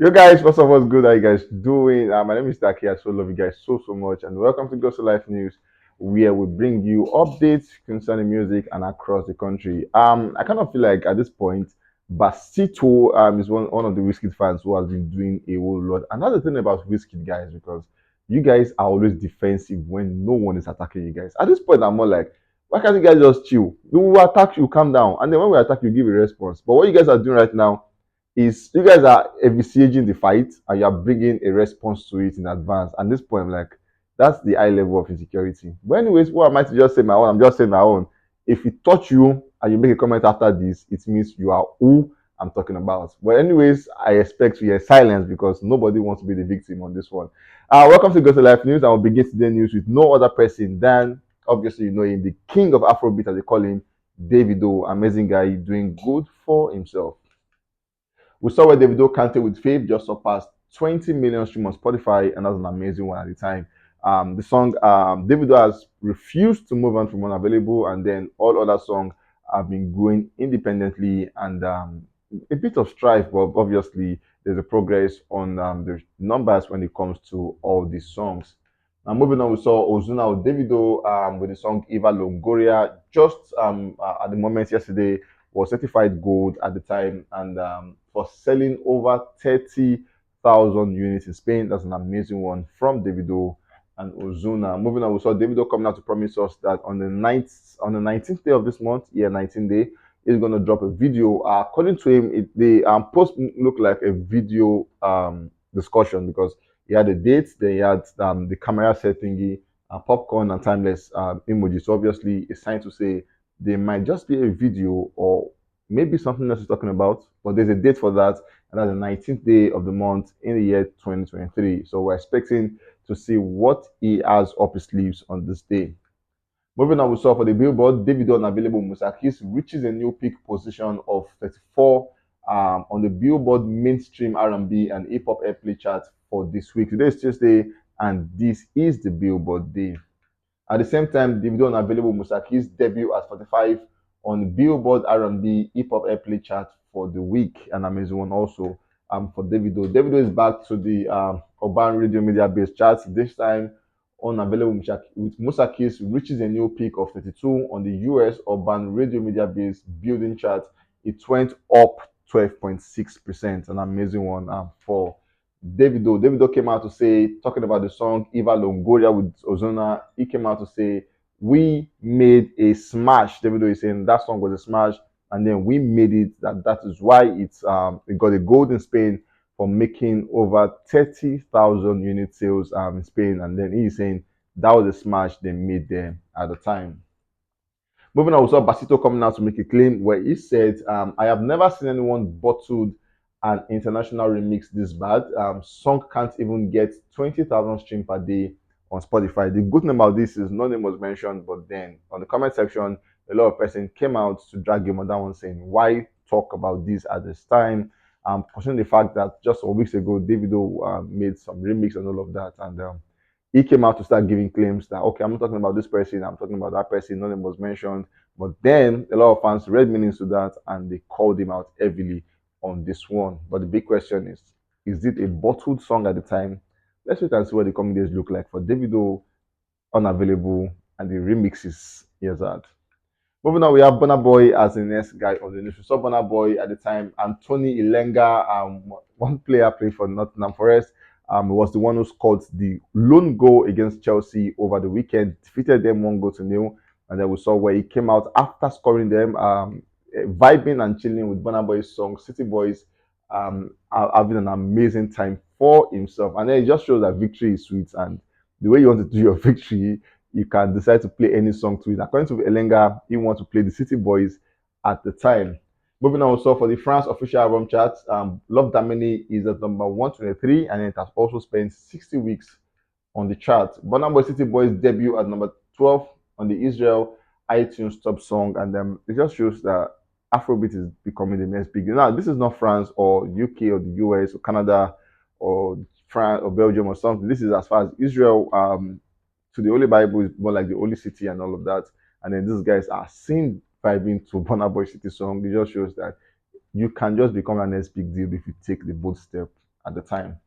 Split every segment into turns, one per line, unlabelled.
Yo guys, what's up? What's good? How you guys doing? My name is Taki. I so love you guys so much, and welcome to Gospel Life News, where we bring you updates concerning music and across the country. I kind of feel like at this point, Basito is one of the WIZKID fans who has been doing a whole lot. Another thing about WIZKID guys, because you guys are always defensive when no one is attacking you guys. At this point, I'm more like, why can't you guys just chill? We will attack you, calm down, and then when we attack you, give a response. But what you guys are doing right now is you guys are envisaging the fight and you are bringing a response to it in advance. And this point, I'm like, that's the high level of insecurity. But anyways, what am I to just say my own? I'm just saying my own. If it touch you and you make a comment after this, it means you are who I'm talking about. But anyways, I expect to hear silence because nobody wants to be the victim on this one. Welcome to Go to Life News. I will begin today's news with no other person than obviously you know him, the king of Afrobeat as they call him, DAVIDO. Amazing guy doing good for himself. We saw where Davido counted with Faith just surpassed 20 million streams on Spotify, and that's an amazing one at the time. The song Davido has refused to move on from Unavailable, and then all other songs have been growing independently and a bit of strife, but obviously there's a progress on the numbers when it comes to all these songs. Now, moving on, we saw Ozuna with Davido with the song Eva Longoria just at the moment yesterday was certified gold at the time and for selling over 30,000 units in Spain. That's an amazing one from Davido and Ozuna. Moving on, we saw Davido coming out to promise us that on the 19th day of this month, 19th day, he's going to drop a video. According to him, the post looked like a video discussion because he had a date, then he had the camera set thingy, popcorn and timeless emojis. So obviously, it's time to say there might just be a video or maybe something else he's talking about, but there's a date for that, and that's the 19th day of the month in the year 2023. So we're expecting to see what he has up his sleeves on this day. Moving on, we saw for the Billboard, Davido Unavailable Musakis reaches a new peak position of 34 on the Billboard mainstream R&B and hip hop airplay chart for this week. Today is Tuesday, and this is the Billboard day. At the same time, Davido Unavailable Musaki's debut at 45 on the Billboard R&B Hip Hop Airplay chart for the week, an amazing one also for Davido. Davido is back to the urban radio media based charts. This time, Unavailable with Musakis reaches a new peak of 32 on the US urban radio media based building chart. It went up 12.6%, an amazing one for Davido came out to say, talking about the song Eva Longoria with Ozuna, he came out to say, we made a smash. Davido is saying that song was a smash, and then we made it. That is why it got a gold in Spain for making over 30,000 unit sales in Spain. And then he's saying that was a smash they made there at the time. Moving on, we saw Basito coming out to make a claim where he said, I have never seen anyone bottled an international remix this bad. Song can't even get 20,000 streams per day on Spotify. The good thing about this is no name was mentioned, but then on the comment section, a lot of person came out to drag him on that one saying, why talk about this at this time? Considering the fact that just some weeks ago, Davido made some remix and all of that. And he came out to start giving claims that okay, I'm not talking about this person, I'm talking about that person, no name was mentioned. But then a lot of fans read meanings to that and they called him out heavily on this one. But the big question is it a bottled song at the time? Let's wait and see what the coming days look like for Davido Unavailable and the remixes he has had. Moving on, we have Burna Boy as the next guy on the news. We saw Burna Boy at the time, Anthony Ilenga, one player played for Nottingham Forest. Was the one who scored the lone goal against Chelsea over the weekend, defeated them 1-0. And then we saw where he came out after scoring them, vibing and chilling with Burna Boy's song City Boys, having an amazing time for himself. And then it just shows that victory is sweet, and the way you want to do your victory, you can decide to play any song to it. According to Elenga, he wants to play the City Boys at the time. Moving on, also for the France official album charts, Love Damini is at number 123, and it has also spent 60 weeks on the chart. Burna Boy City Boys debut at number 12 on the Israel iTunes top song, and it just shows that Afrobeat is becoming the next big. Now, this is not France or UK or the US or Canada or France or Belgium or something. This is as far as Israel. To the Holy Bible is more like the Holy City and all of that. And then these guys are seen vibing to Burna Boy City song. It just shows that you can just become a next big deal if you take the bold step at the time.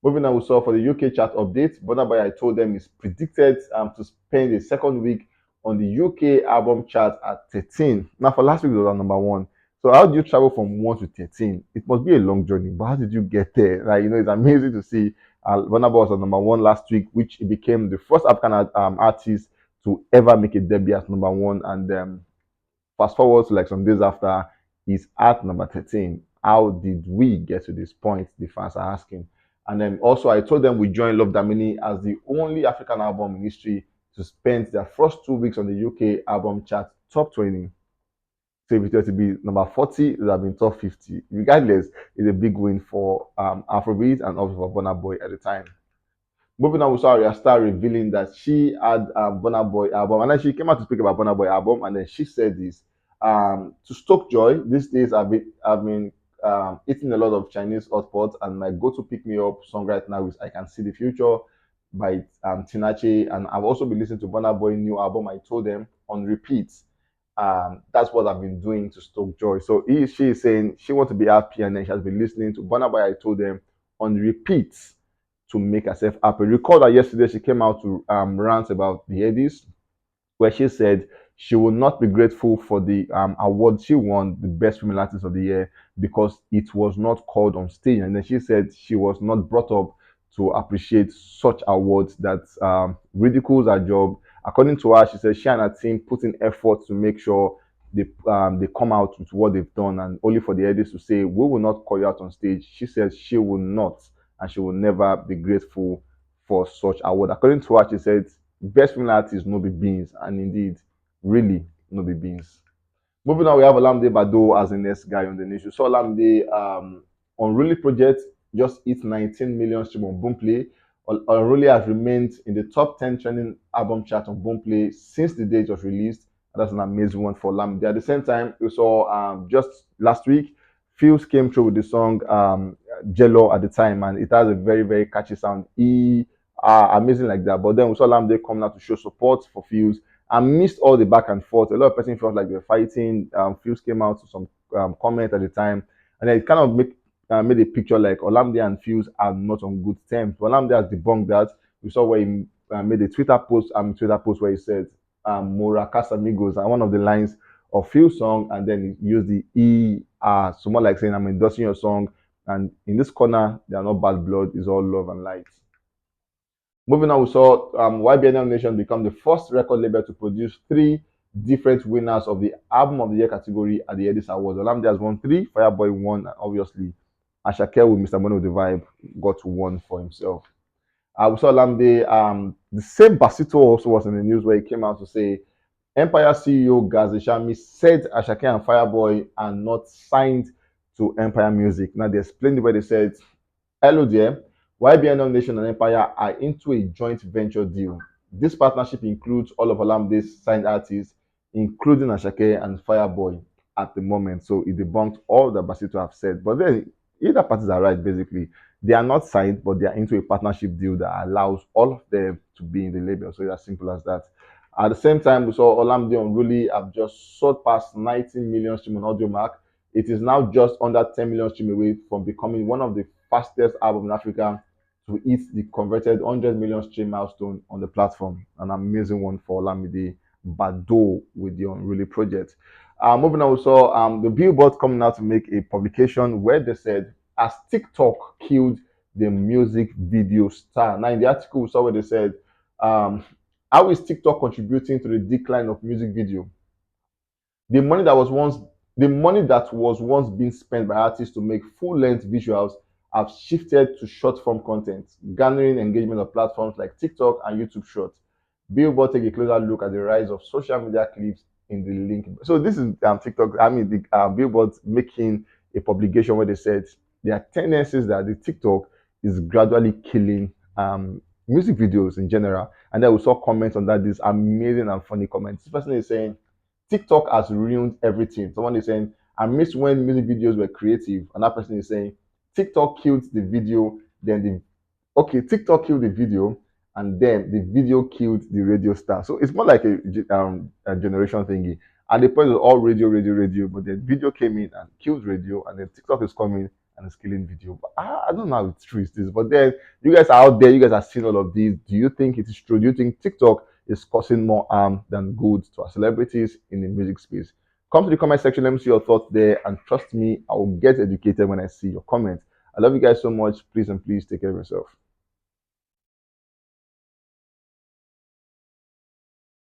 Moving on, we saw for the UK chart update, Burna Boy, I told them, is predicted to spend the second week on the UK album chart at 13. Now, for last week, it was at number one. So, how do you travel from 1 to 13? It must be a long journey, but how did you get there? Like, it's amazing to see Burna Boy was at number one last week, which he became the first African artist to ever make a debut as number one. And fast forward to like some days after, he's at number 13. How did we get to this point? The fans are asking. And then also, I told them we joined Love Damini as the only African album in history to spend their first 2 weeks on the UK album chart top 20. So if it were to be number 40, it would have been top 50. Regardless, it's a big win for Afrobeat and also for Burna Boy at the time. Moving on, we saw Arya Star revealing that she had a Burna Boy album, and then she came out to speak about Burna Boy album, and then she said this to stoke joy. These days, I've been eating a lot of Chinese hot pot, and my go-to pick me up song right now is "I Can See the Future" by Tinache, and I've also been listening to Burna Boy new album. I told them on repeat. That's what I've been doing to stoke joy. So she is saying she wants to be happy, and then she has been listening to Burna Boy. I told them on repeat to make herself happy. Recall that yesterday she came out to rant about the Eddies, where she said she will not be grateful for the award she won, the Best Female Artist of the Year, because it was not called on stage. And then she said she was not brought up to appreciate such awards that ridicules her job. According to her, she said she and her team put in effort to make sure they come out with what they've done, and only for the editors to say we will not call you out on stage. She says she will not, and she will never be grateful for such award. According to her, she said best female artist no be beans, and indeed, really no be beans. Moving on, we have Olamide Bado as the next guy on the news. You saw Olamide Unruly project just hit 19 million stream on Boomplay. Unruly has remained in the top 10 trending album chart on Boomplay since the day it was released. And that's an amazing one for Olamide. At the same time, we saw just last week, Pheelz came through with the song Jello at the time, and it has a very, very catchy sound. Amazing like that. But then we saw Olamide come out to show support for Pheelz. I missed all the back and forth. A lot of person felt like they were fighting. Pheelz came out to some comment at the time, and then it kind of made a picture like Olamide and Pheelz are not on good terms. But Olamide has debunked that. We saw where he made a Twitter post where he said "Mora Casamigos," and one of the lines of Pheelz song, and then he used the so more like saying I'm endorsing your song. And in this corner, they are not bad blood; it's all love and light. Moving on, we saw YBN Nation become the first record label to produce three different winners of the Album of the Year category at the Edis Awards. Olamide has won three, Fireboy won, and obviously Ashake with Mr. Money with the Vibe got one for himself. We saw Olamide, the same Basito also was in the news where he came out to say Empire CEO Gazishami said Ashake and Fireboy are not signed to Empire Music. Now they explained the way they said, hello there. YBN Nation and Empire are into a joint venture deal. This partnership includes all of Olamide's signed artists, including Ashake and Fireboy at the moment. So it debunked all that Basito have said. But then either parties are right, basically. They are not signed, but they are into a partnership deal that allows all of them to be in the label. So it's as simple as that. At the same time, we saw Olamide Unruly have just sold past 19 million stream on Audio Mark. It is now just under 10 million stream away from becoming one of the fastest album in Africa to hit the converted 100 million stream milestone on the platform. An amazing one for Olamide Bado with the Unruly project. Moving on, we saw the Billboard coming out to make a publication where they said, as TikTok killed the music video star. Now, in the article, we saw where they said, how is TikTok contributing to the decline of music video? The money that was once being spent by artists to make full-length visuals have shifted to short-form content, garnering engagement on platforms like TikTok and YouTube Shorts. Billboard take a closer look at the rise of social media clips in the link. So this is TikTok. I mean, the Billboard making a publication where they said there are tendencies that the TikTok is gradually killing music videos in general. And then we saw comments on that. These amazing and funny comments. This person is saying TikTok has ruined everything. Someone is saying, I miss when music videos were creative. Another person is saying, TikTok killed the video, TikTok killed the video, and then the video killed the radio star. So it's more like a generation thingy. And the point was all radio, radio, radio, but then video came in and killed radio, and then TikTok is coming and it's killing video. But I don't know how true it is. But then you guys are out there, you guys are seeing all of these. Do you think it is true? Do you think TikTok is causing more harm than good to our celebrities in the music space? Come to the comment section, let me see your thoughts there. And trust me, I will get educated when I see your comments. I love you guys so much. Please and please take care of yourself.